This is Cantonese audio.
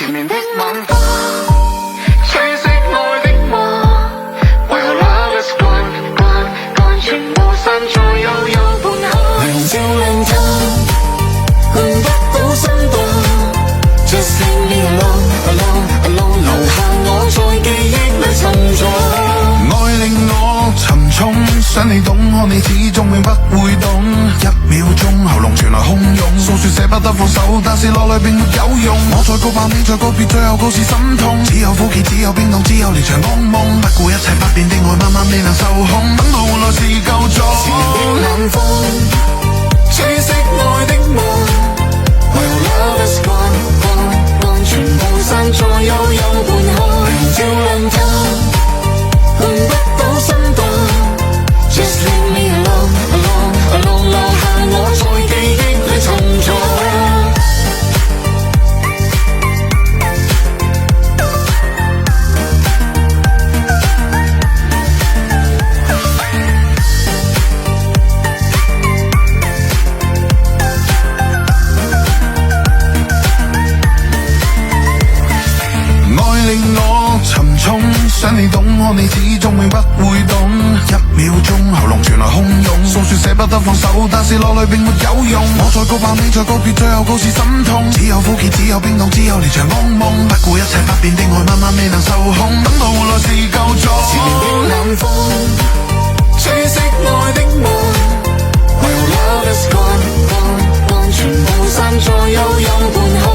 前面的晚花，吹熄愛的夢，為何 love is gone gone gone， 全部散在悠悠半空。亮照亮他，看不到心動。Just leave me alone alone alone， 留下我在記憶裏沉重。愛令我沉重，想你懂，可你始終永不會懂。一秒鐘喉嚨傳來洶湧，訴說捨不得放手，但是落淚並沒有用。我再告白，你再告別，最後告示心痛。只有苦澀，只有冰凍，只有連場噩夢。不顧一切不變的愛，慢慢未能受控。等到換來是夠鐘。前面的冷風，吹熄愛的夢。為何 love is gone gone gone， 全部散在悠悠半空。亮照亮他，看不到心動。Just leave me alone alone alone， 留下我在記憶裏沉重。愛令我沉重，想你懂，可你始終永不會懂。一秒鐘喉嚨傳來洶湧，訴說捨不得放手，但是落淚並沒有用。我再告白，你再告別，最後告示心痛。只有苦澀，只有冰凍，只有連場噩夢。不顧一切不變的愛，慢慢未能受控。等到換來是夠鐘。前面的冷風，吹熄愛的夢。為何 love is gone gone gone， 全部散在悠悠半空。